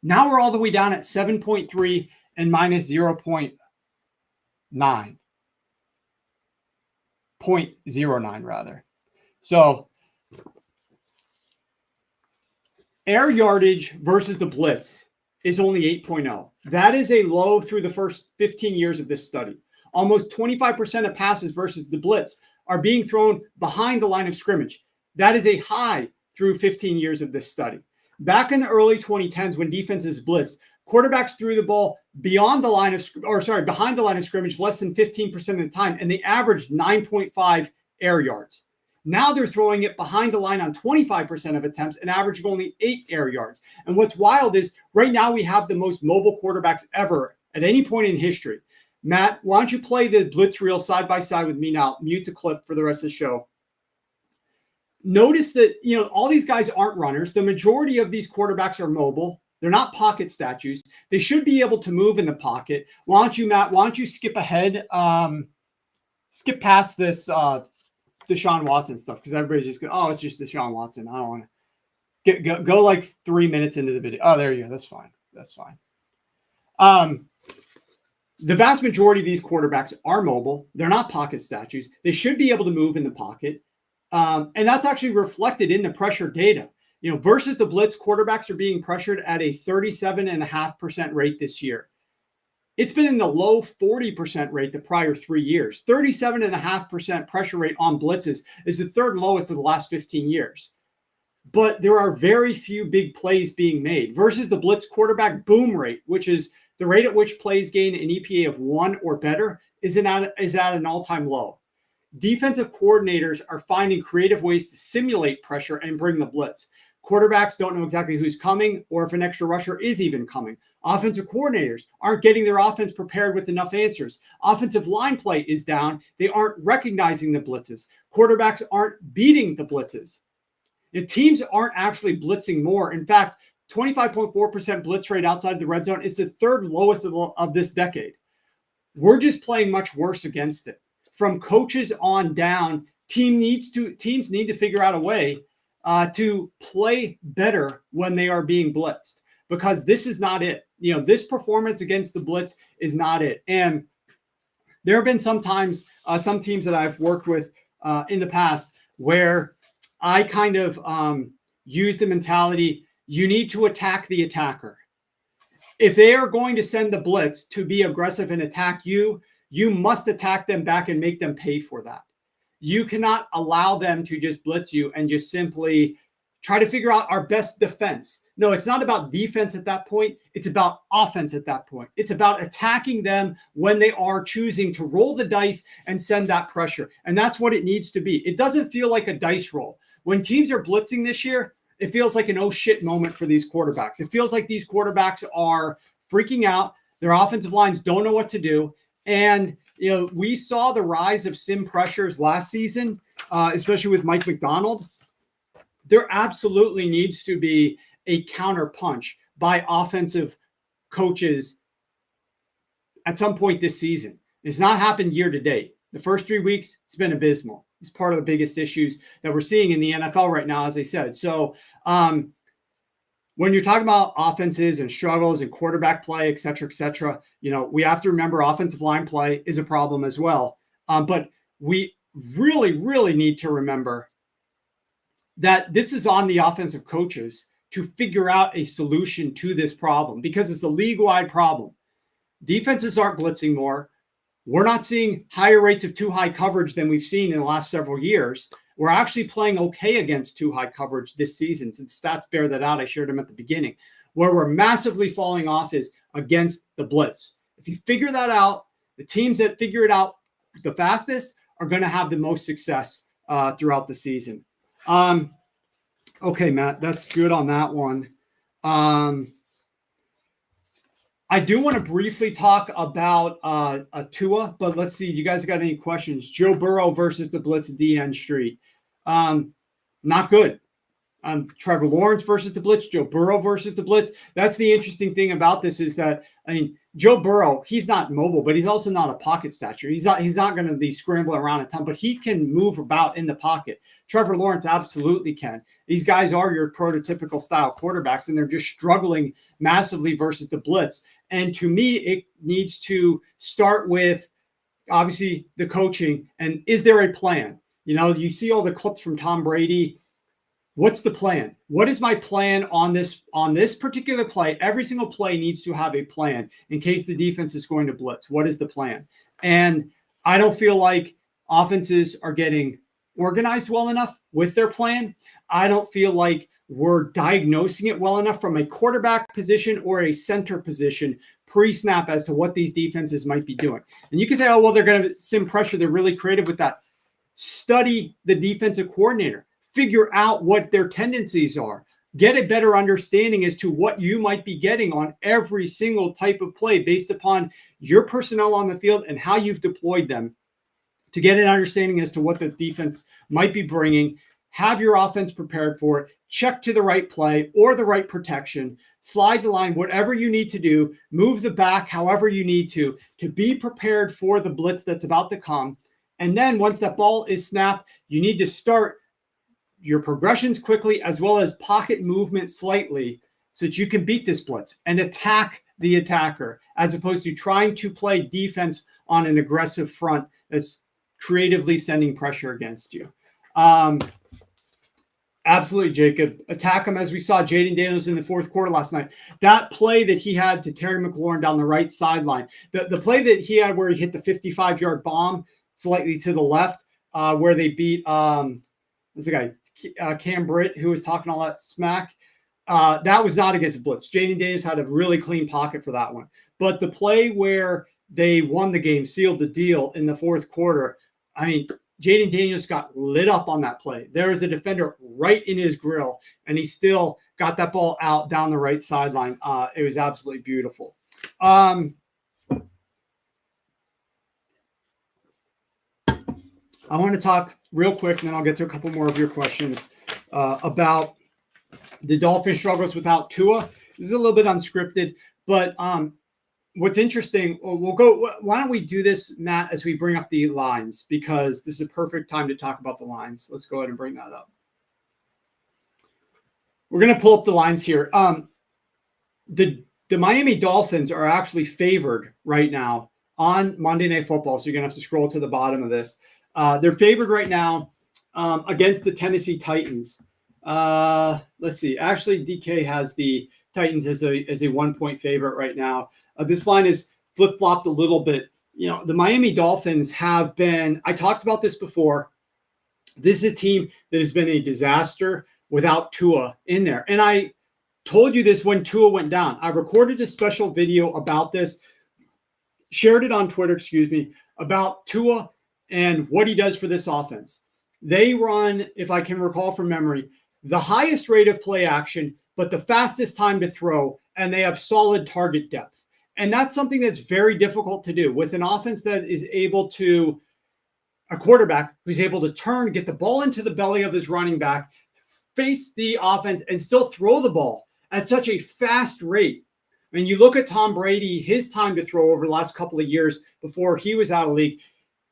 Now we're all the way down at 7.3 and minus 0.9. 0.09 rather. So air yardage versus the blitz is only 8.0. That is a low through the first 15 years of this study. Almost 25% of passes versus the blitz are being thrown behind the line of scrimmage. That is a high through 15 years of this study. Back in the early 2010s when defenses blitzed, quarterbacks threw the ball behind the line of scrimmage less than 15% of the time, and they averaged 9.5 air yards. Now they're throwing it behind the line on 25% of attempts and averaging only 8 air yards. And what's wild is right now we have the most mobile quarterbacks ever at any point in history. Matt, why don't you play the blitz reel side by side with me now? Mute the clip for the rest of the show. Notice that, all these guys aren't runners. The majority of these quarterbacks are mobile. They're not pocket statues. They should be able to move in the pocket. Why don't you, Matt, skip ahead, skip past this Deshaun Watson stuff because everybody's just going, oh, it's just Deshaun Watson. I don't want to go like 3 minutes into the video. Oh, there you go. That's fine. That's fine. The vast majority of these quarterbacks are mobile. They're not pocket statues. They should be able to move in the pocket. And that's actually reflected in the pressure data. Versus the blitz, quarterbacks are being pressured at a 37.5% rate this year. It's been in the low 40% rate the prior 3 years. 37.5% pressure rate on blitzes is the third lowest of the last 15 years. But there are very few big plays being made versus the blitz quarterback boom rate, which is the rate at which plays gain an EPA of 1 or better, is at an all-time low. Defensive coordinators are finding creative ways to simulate pressure and bring the blitz. Quarterbacks don't know exactly who's coming or if an extra rusher is even coming. Offensive coordinators aren't getting their offense prepared with enough answers. Offensive line play is down. They aren't recognizing the blitzes. Quarterbacks aren't beating the blitzes. The teams aren't actually blitzing more. In fact, 25.4% blitz rate outside the red zone is the third lowest of this decade. We're just playing much worse against it. From coaches on down, teams need to figure out a way to play better when they are being blitzed, because this is not it. This performance against the blitz is not it. And there have been sometimes some teams that I've worked with in the past where I kind of use the mentality, you need to attack the attacker. If they are going to send the blitz to be aggressive and attack you, you must attack them back and make them pay for that. You cannot allow them to just blitz you and just simply try to figure out our best defense. No, it's not about defense at that point. It's about offense at that point. It's about attacking them when they are choosing to roll the dice and send that pressure. And that's what it needs to be. It doesn't feel like a dice roll. When teams are blitzing this year, it feels like an oh shit moment for these quarterbacks. It feels like these quarterbacks are freaking out. Their offensive lines don't know what to do. And, we saw the rise of sim pressures last season, especially with Mike McDonald. There absolutely needs to be a counter punch by offensive coaches at some point this season. It's not happened year to date. The first 3 weeks, it's been abysmal. It's part of the biggest issues that we're seeing in the NFL right now, as I said. So when you're talking about offenses and struggles and quarterback play, et cetera, we have to remember offensive line play is a problem as well. But we really, really need to remember that this is on the offensive coaches to figure out a solution to this problem, because it's a league-wide problem. Defenses aren't blitzing more. We're not seeing higher rates of too high coverage than we've seen in the last several years. We're actually playing okay against too high coverage this season. And stats bear that out. I shared them at the beginning. Where we're massively falling off is against the blitz. If you figure that out, the teams that figure it out the fastest are going to have the most success throughout the season. Okay, Matt, that's good on that one. I do want to briefly talk about Tua, but let's see. You guys got any questions? Joe Burrow versus the blitz at DN Street. Not good. Trevor Lawrence versus the blitz, Joe Burrow versus the blitz. That's the interesting thing about this is that, Joe Burrow, he's not mobile, but he's also not a pocket stature. He's not going to be scrambling around a ton, but he can move about in the pocket. Trevor Lawrence absolutely can. These guys are your prototypical style quarterbacks, and they're just struggling massively versus the blitz. And to me, it needs to start with, obviously, the coaching. And is there a plan? You see all the clips from Tom Brady. What's the plan? What is my plan on this particular play? Every single play needs to have a plan in case the defense is going to blitz. What is the plan? And I don't feel like offenses are getting organized well enough with their plan. I don't feel like we're diagnosing it well enough from a quarterback position or a center position pre-snap as to what these defenses might be doing. And you can say, oh, well, they're going to sim pressure. They're really creative with that. Study the defensive coordinator. Figure out what their tendencies are. Get a better understanding as to what you might be getting on every single type of play based upon your personnel on the field and how you've deployed them to get an understanding as to what the defense might be bringing. Have your offense prepared for it. Check to the right play or the right protection. Slide the line, whatever you need to do. Move the back however you need to be prepared for the blitz that's about to come. And then once that ball is snapped, you need to start your progressions quickly as well as pocket movement slightly so that you can beat this blitz and attack the attacker as opposed to trying to play defense on an aggressive front that's creatively sending pressure against you. Absolutely, Jacob. Attack him as we saw Jaden Daniels in the fourth quarter last night. That play that he had to Terry McLaurin down the right sideline, the play that he had where he hit the 55-yard bomb slightly to the left, where they beat what's the guy, Cam Britt, who was talking all that smack. That was not against a blitz. Jaden Daniels had a really clean pocket for that one. But the play where they won the game, sealed the deal in the fourth quarter, I mean, Jaden Daniels got lit up on that play. There was a defender right in his grill, and he still got that ball out down the right sideline. It was absolutely beautiful. I want to talk real quick, and then I'll get to a couple more of your questions about the Dolphins' struggles without Tua. This is a little bit unscripted, but what's interesting, we'll go. Why don't we do this, Matt, as we bring up the lines, because this is a perfect time to talk about the lines. Let's go ahead and bring that up. We're going to pull up the lines here. The Miami Dolphins are actually favored right now on Monday Night Football, so you're going to have to scroll to the bottom of this. They're favored right now against the Tennessee Titans. Let's see. Actually, DK has the Titans as a 1-point favorite right now. This line is flip-flopped a little bit. You know, the Miami Dolphins have been, I talked about this before. This is a team that has been a disaster without Tua in there. And I told you this when Tua went down. I recorded a special video about this, shared it on Twitter, about Tua and what he does for this offense. They run, if I can recall from memory, the highest rate of play action, but the fastest time to throw, and they have solid target depth. And that's something that's very difficult to do with an offense that is able to, a quarterback who's able to turn, get the ball into the belly of his running back, face the offense, and still throw the ball at such a fast rate. I mean, you look at Tom Brady, his time to throw over the last couple of years before he was out of the league,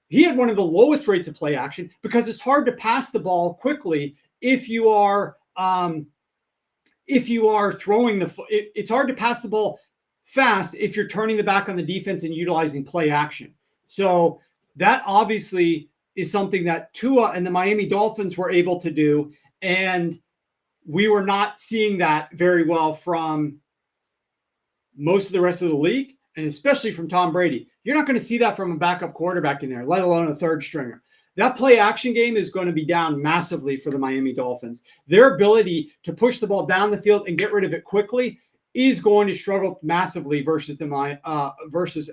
he had one of the lowest rates of play action because it's hard to pass the ball quickly if you are throwing it's hard to pass the ball fast if you're turning the back on the defense and utilizing play action. So that obviously is something that Tua and the Miami Dolphins were able to do. And we were not seeing that very well from most of the rest of the league, and especially from Tom Brady. You're not going to see that from a backup quarterback in there, let alone a third stringer. That play action game is going to be down massively for the Miami Dolphins. Their ability to push the ball down the field and get rid of it quickly is going to struggle massively versus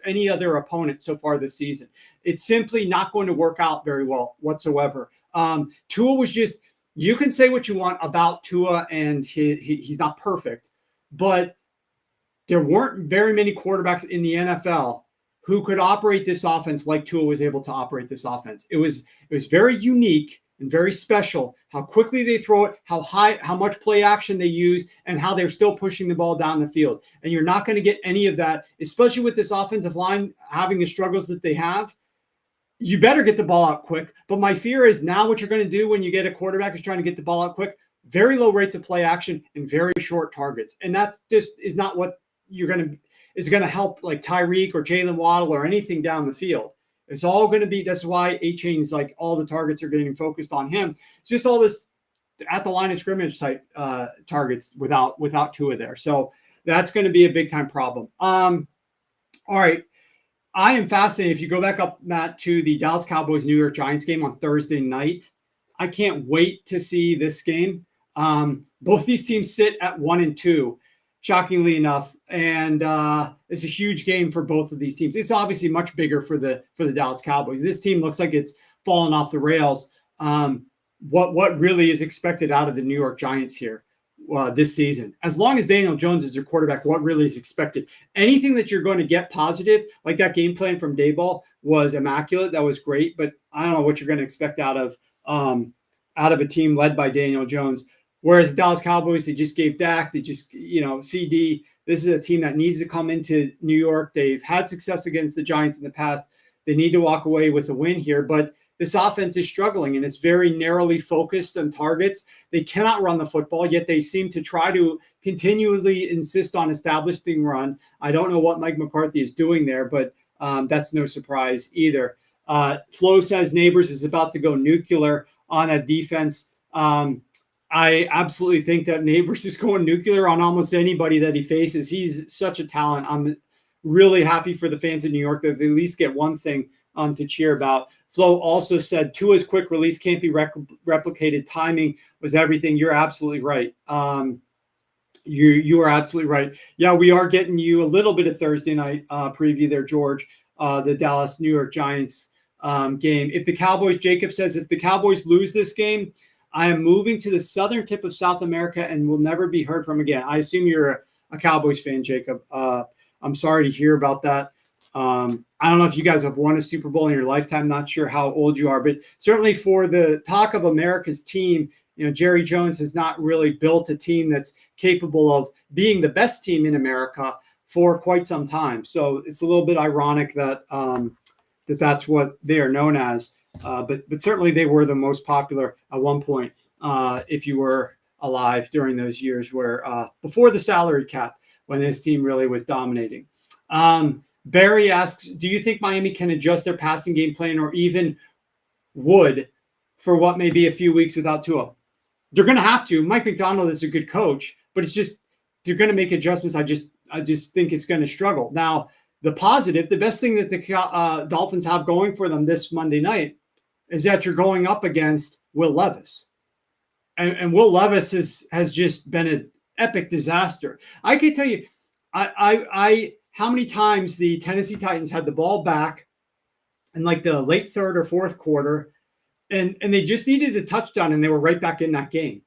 any other opponent so far this season. It's simply not going to work out very well whatsoever. Tua was just, you can say what you want about Tua, and he's not perfect, but there weren't very many quarterbacks in the NFL who could operate this offense like Tua was able to operate this offense. It was very unique and very special how quickly they throw it, how much play action they use, and how they're still pushing the ball down the field. And you're not going to get any of that, especially with this offensive line having the struggles that they have. You better get the ball out quick. But my fear is now what you're going to do when you get a quarterback who's trying to get the ball out quick, very low rates of play action and very short targets. And that just is not what is going to help like Tyreek or Jalen Waddle or anything down the field. It's all going to be, that's why A-Chain's like all the targets are getting focused on him. It's just all this at the line of scrimmage type targets without Tua there. So that's going to be a big time problem. All right. I am fascinated. If you go back up, Matt, to the Dallas Cowboys New York Giants game on Thursday night, I can't wait to see this game. Both these teams sit at 1-2. Shockingly enough, and it's a huge game for both of these teams. It's obviously much bigger for the Dallas Cowboys. This team looks like it's fallen off the rails. What really is expected out of the New York Giants here this season? As long as Daniel Jones is your quarterback, what really is expected? Anything that you're going to get positive, like that game plan from Daboll, was immaculate. That was great, but I don't know what you're going to expect out of a team led by Daniel Jones. Whereas the Dallas Cowboys, they just gave Dak, they just, CD. This is a team that needs to come into New York. They've had success against the Giants in the past. They need to walk away with a win here. But this offense is struggling, and it's very narrowly focused on targets. They cannot run the football, yet they seem to try to continually insist on establishing run. I don't know what Mike McCarthy is doing there, but that's no surprise either. Flo says Neighbors is about to go nuclear on that defense. I absolutely think that Neighbors is going nuclear on almost anybody that he faces. He's such a talent. I'm really happy for the fans in New York that they at least get one thing to cheer about. Flo also said Tua's quick release can't be replicated. Timing was everything. You're absolutely right. You are absolutely right. Yeah, we are getting you a little bit of Thursday night preview there, George. The Dallas New York Giants game. If the Cowboys, Jacob says, if the Cowboys lose this game, I am moving to the southern tip of South America and will never be heard from again. I assume you're a Cowboys fan, Jacob. I'm sorry to hear about that. I don't know if you guys have won a Super Bowl in your lifetime. Not sure how old you are, but certainly for the talk of America's team, Jerry Jones has not really built a team that's capable of being the best team in America for quite some time. So it's a little bit ironic that that's what they are known as. But certainly they were the most popular at one point, if you were alive during those years where before the salary cap, when this team really was dominating. Barry asks, do you think Miami can adjust their passing game plan or even would for what may be a few weeks without Tua? They're going to have to. Mike McDonald is a good coach, but it's just they're going to make adjustments. I just think it's going to struggle. Now, the positive, the best thing that the Dolphins have going for them this Monday night is that you're going up against Will Levis. And Will Levis has just been an epic disaster. I can tell you, I how many times the Tennessee Titans had the ball back in like the late third or fourth quarter, and they just needed a touchdown, and they were right back in that game.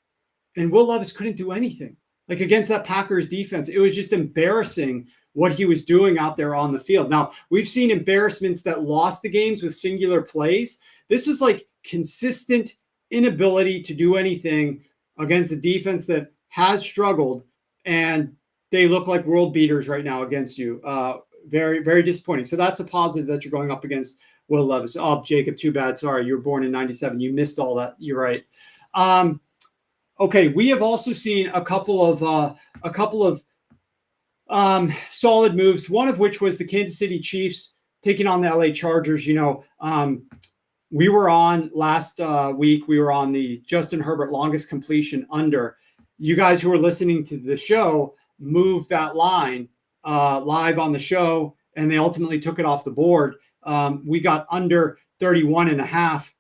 And Will Levis couldn't do anything. Like against that Packers defense, it was just embarrassing what he was doing out there on the field. Now, we've seen embarrassments that lost the games with singular plays. This was like consistent inability to do anything against a defense that has struggled, and they look like world beaters right now against you. Very, very disappointing. So that's a positive that you're going up against Will Levis. Oh, Jacob, too bad. Sorry, you were born in 97. You missed all that. You're right. Okay, we have also seen a couple of solid moves, one of which was the Kansas City Chiefs taking on the LA Chargers. We were on last week, we were on the Justin Herbert longest completion under. You guys who are listening to the show moved that line live on the show, and they ultimately took it off the board. We got under 31.5.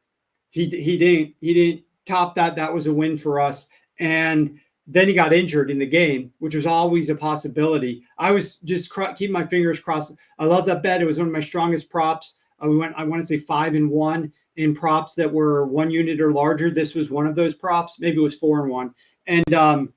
He didn't top that. That was a win for us. And then he got injured in the game, which was always a possibility. I was just keeping my fingers crossed. I love that bet. It was one of my strongest props. We went, I want to say 5-1 in props that were 1 unit or larger. This was one of those props. Maybe it was 4-1. And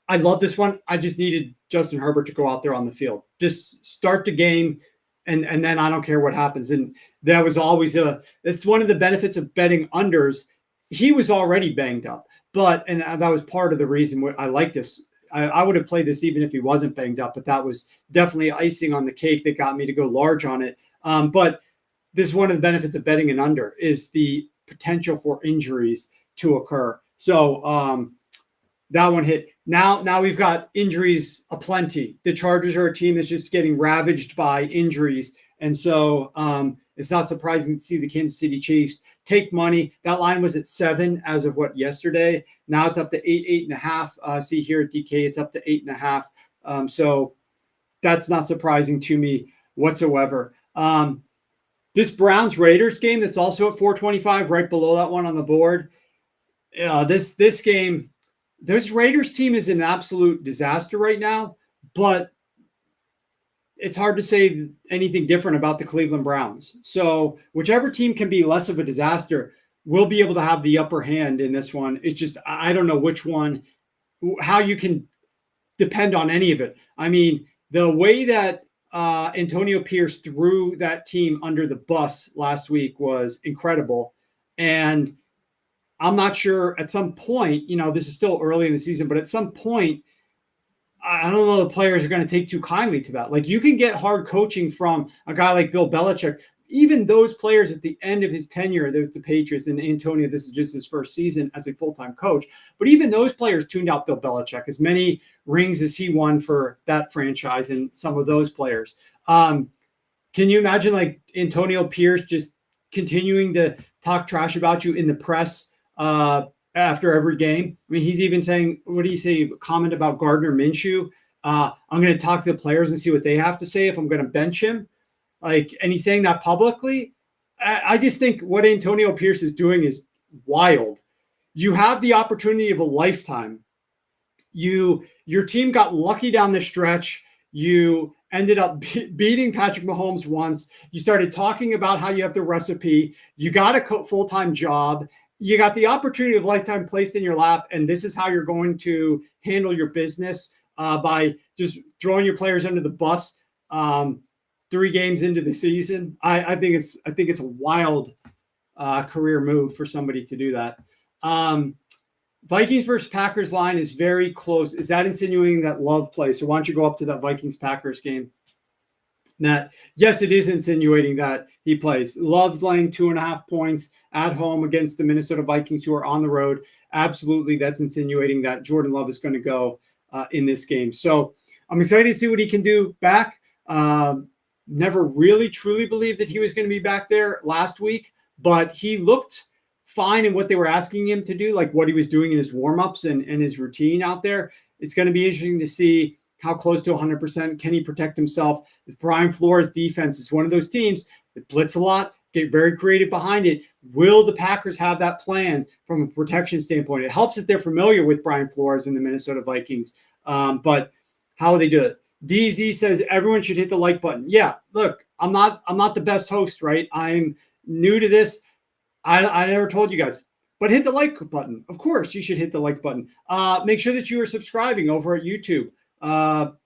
I love this one. I just needed Justin Herbert to go out there on the field. Just start the game, and then I don't care what happens. And that was always it's one of the benefits of betting unders. He was already banged up, and that was part of the reason I like this. I would have played this even if he wasn't banged up, but that was definitely icing on the cake that got me to go large on it. But this is one of the benefits of betting an under is the potential for injuries to occur. So that one hit. Now we've got injuries aplenty. The Chargers are a team that's just getting ravaged by injuries. And so it's not surprising to see the Kansas City Chiefs take money. That line was at 7 as of yesterday. Now it's up to 8.5. See here at DK, it's up to 8.5. So that's not surprising to me whatsoever. This Browns Raiders game that's also at 425, right below that one on the board. This game, this Raiders team is an absolute disaster right now, but it's hard to say anything different about the Cleveland Browns. So whichever team can be less of a disaster will be able to have the upper hand in this one. It's just, I don't know which one, how you can depend on any of it. I mean, the way that Antonio Pierce threw that team under the bus last week was incredible. And I'm not sure at some point, this is still early in the season, but at some point, I don't know the players are going to take too kindly to that. Like you can get hard coaching from a guy like Bill Belichick. Even those players at the end of his tenure, the Patriots, and Antonio, this is just his first season as a full-time coach. But even those players tuned out Bill Belichick. As many rings as he won for that franchise and some of those players. Can you imagine like Antonio Pierce just continuing to talk trash about you in the press after every game. I mean, he's even saying, what do you say? Comment about Gardner Minshew. I'm going to talk to the players and see what they have to say if I'm going to bench him. Like, and he's saying that publicly. I just think what Antonio Pierce is doing is wild. You have the opportunity of a lifetime. Your team got lucky down the stretch. You ended up beating Patrick Mahomes once. You started talking about how you have the recipe. You got a full-time job. You got the opportunity of lifetime placed in your lap, and this is how you're going to handle your business by just throwing your players under the bus 3 games into the season. I think it's a wild career move for somebody to do that. Vikings versus Packers line is very close. Is that insinuating that Love plays? So why don't you go up to that Vikings-Packers game? Matt, yes, it is insinuating that he plays. Love's laying 2.5 points at home against the Minnesota Vikings, who are on the road. Absolutely, that's insinuating that Jordan Love is going to go in this game. So I'm excited to see what he can do back. Never really truly believed that he was going to be back there last week, but he looked fine in what they were asking him to do, like what he was doing in his warm-ups and his routine out there. It's going to be interesting to see how close to 100% can he protect himself. Brian Flores' defense is one of those teams that blitz a lot, get very creative behind it. Will the Packers have that plan from a protection standpoint? It helps that they're familiar with Brian Flores and the Minnesota Vikings, but how will they do it? DZ says everyone should hit the like button. Yeah, look, I'm not the best host, right? I'm new to this. I never told you guys, but hit the like button. Of course, you should hit the like button. Make sure that you are subscribing over at YouTube.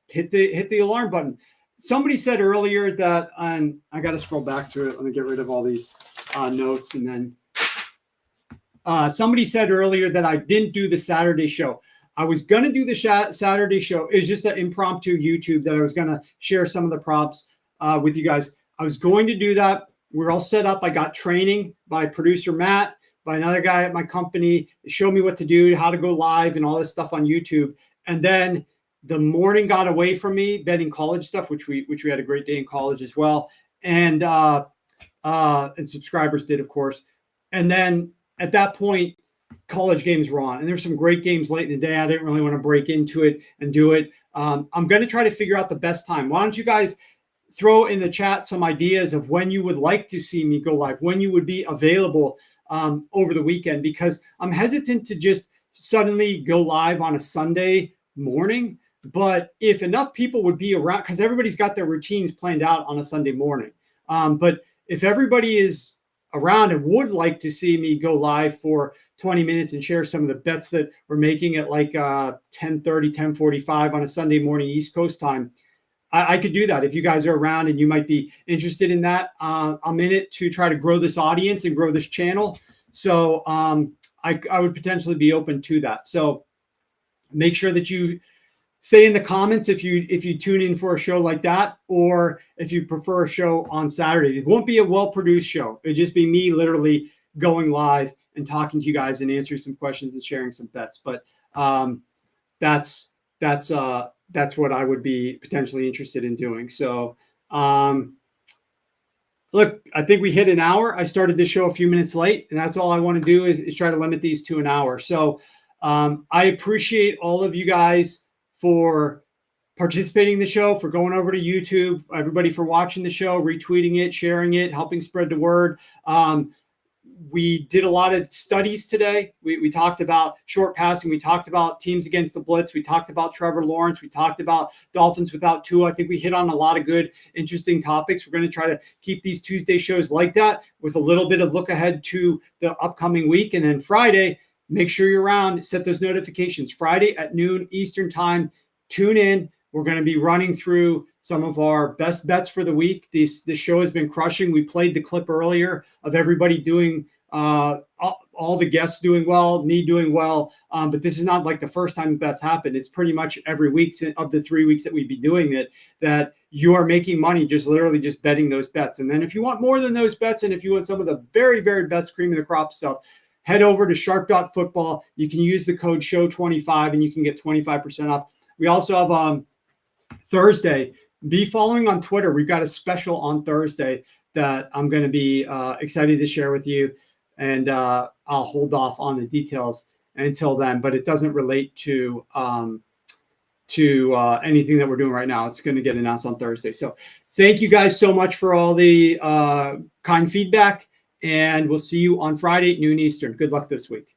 Hit the alarm button. Somebody said earlier that, and I got to scroll back to it. Let me get rid of all these notes. And then somebody said earlier that I didn't do the Saturday show. I was going to do the Saturday show. It was just an impromptu YouTube that I was going to share some of the props with you guys. I was going to do that. We're all set up. I got training by producer Matt, by another guy at my company. They showed me what to do, how to go live and all this stuff on YouTube. And then the morning got away from me, betting college stuff, which we had a great day in college as well. And subscribers did, of course. And then at that point, college games were on. And there's some great games late in the day. I didn't really want to break into it and do it. I'm going to try to figure out the best time. Why don't you guys throw in the chat some ideas of when you would like to see me go live, when you would be available over the weekend, because I'm hesitant to just suddenly go live on a Sunday morning. But if enough people would be around, because everybody's got their routines planned out on a Sunday morning. But if everybody is around and would like to see me go live for 20 minutes and share some of the bets that we're making at like 10:30, 10:45 on a Sunday morning East Coast time, I could do that. If you guys are around and you might be interested in that, I'm in it to try to grow this audience and grow this channel. So I would potentially be open to that. So make sure that you say in the comments if you tune in for a show like that, or if you prefer a show on Saturday. It won't be a well-produced show. It'll just be me literally going live and talking to you guys and answering some questions and sharing some bets. But that's what I would be potentially interested in doing. So, look, I think we hit an hour. I started this show a few minutes late, and that's all I want to do is try to limit these to an hour. So I appreciate all of you guys for participating in the show, for going over to YouTube, everybody for watching the show, retweeting it, sharing it, helping spread the word. We did a lot of studies today. We talked about short passing. We talked about teams against the blitz. We talked about Trevor Lawrence. We talked about Dolphins without Tua. I think we hit on a lot of good, interesting topics. We're going to try to keep these Tuesday shows like that with a little bit of look ahead to the upcoming week. And then Friday, make sure you're around. Set those notifications. Friday at noon Eastern time. Tune in. We're going to be running through some of our best bets for the week. This show has been crushing. We played the clip earlier of everybody doing all the guests doing well, me doing well. But this is not like the first time that's happened. It's pretty much every week of the 3 weeks that we'd be doing it, that you are making money just literally just betting those bets. And then if you want more than those bets, and if you want some of the very, very best cream of the crop stuff, head over to sharp.football. You can use the code SHOW25 and you can get 25% off. We also have Thursday. Be following on Twitter. We've got a special on Thursday that I'm going to be excited to share with you. And I'll hold off on the details until then, but it doesn't relate to anything that we're doing right now. It's going to get announced on Thursday. So thank you guys so much for all the kind feedback, and we'll see you on Friday at noon Eastern. Good luck this week.